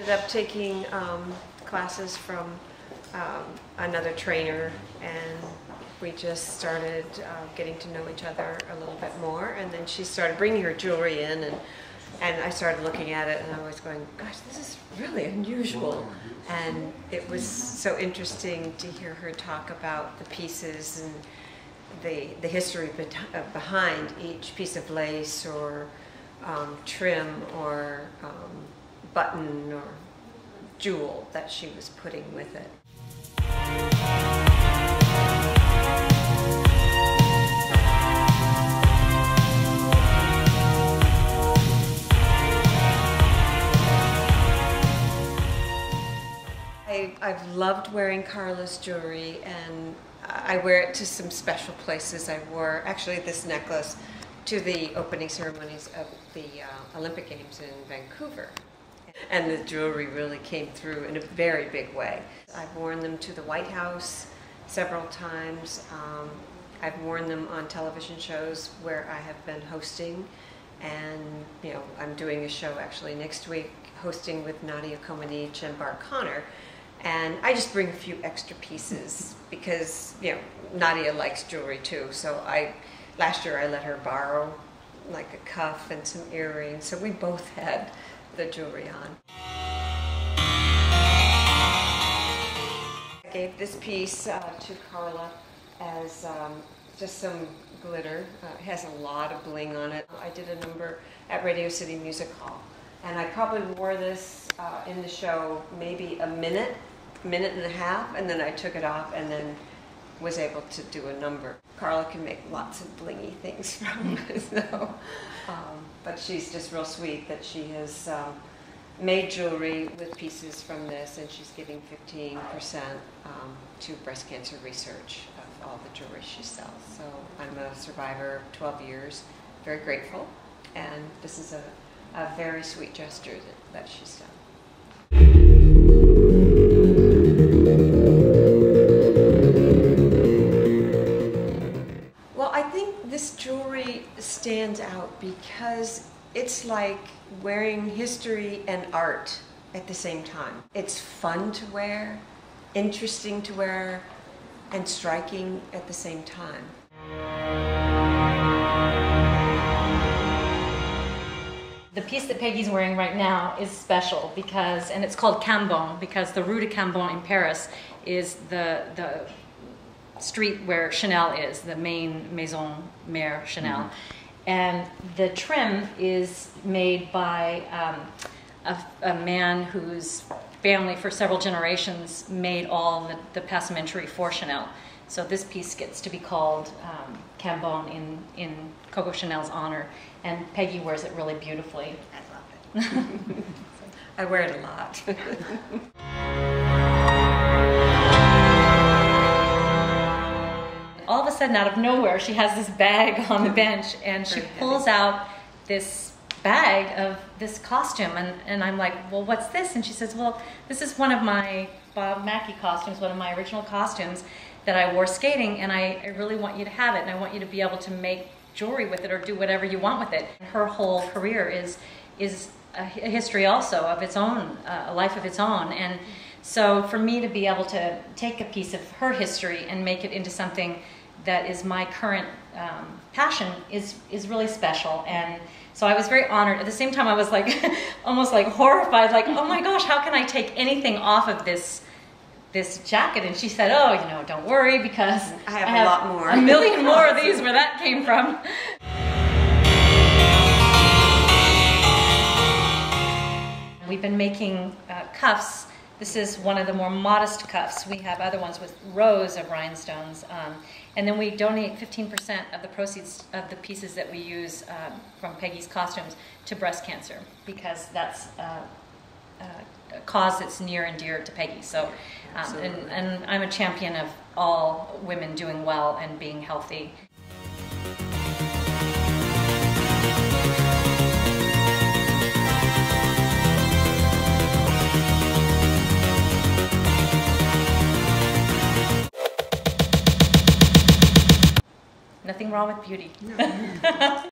ended up taking classes from another trainer, and we just started getting to know each other a little bit more. And then she started bringing her jewelry in, and I started looking at it, and I was going, gosh, this is really unusual. And it was so interesting to hear her talk about the pieces and the history behind each piece of lace or trim or button or jewel that she was putting with it. I've loved wearing Carla's jewelry, and I wear it to some special places. I wore actually this necklace to the opening ceremonies of the Olympic Games in Vancouver. And the jewelry really came through in a very big way. I've worn them to the White House several times. I've worn them on television shows where I have been hosting, and you know, I'm doing a show actually next week hosting with Nadia Comaneci and Bart Connor. And I just bring a few extra pieces because, you know, Nadia likes jewelry too. So last year I let her borrow like a cuff and some earrings. So we both had the jewelry on. I gave this piece to Carla as just some glitter. It has a lot of bling on it. I did a number at Radio City Music Hall, and I probably wore this in the show maybe a minute and a half, and then I took it off and then was able to do a number. Carla can make lots of blingy things from it, so, but she's just real sweet that she has made jewelry with pieces from this, and she's giving 15% to breast cancer research of all the jewelry she sells. So I'm a survivor of 12 years, very grateful, and this is a very sweet gesture that she's done. Well, I think this jewelry stands out because it's like wearing history and art at the same time. It's fun to wear, interesting to wear, and striking at the same time. The piece that Peggy's wearing right now is special because, and it's called Cambon, because the Rue de Cambon in Paris is the street where Chanel is, the main Maison Mère Chanel. Mm-hmm. And the trim is made by a man whose family for several generations made all the passementerie for Chanel. So this piece gets to be called Cambon in Coco Chanel's honor, and Peggy wears it really beautifully. I love it. I wear it a lot. All of a sudden, out of nowhere, she has this bag on the bench, and she pulls out this bag of this costume, and I'm like, well, what's this? And she says, well, this is one of my Bob Mackie costumes, one of my original costumes that I wore skating, and I really want you to have it, and I want you to be able to make jewelry with it or do whatever you want with it. Her whole career is a history also of its own, a life of its own, and so for me to be able to take a piece of her history and make it into something that is my current passion is really special. And so I was very honored. At the same time, I was like almost like horrified, like, oh my gosh, how can I take anything off of this jacket? And she said, oh, you know, don't worry, because I have a lot more. A million more of these where that came from. We've been making cuffs. This is one of the more modest cuffs. We have other ones with rows of rhinestones. And then we donate 15% of the proceeds of the pieces that we use from Peggy's costumes to breast cancer, because that's a cause that's near and dear to Peggy. So, and I'm a champion of all women doing well and being healthy. Nothing wrong with beauty. No.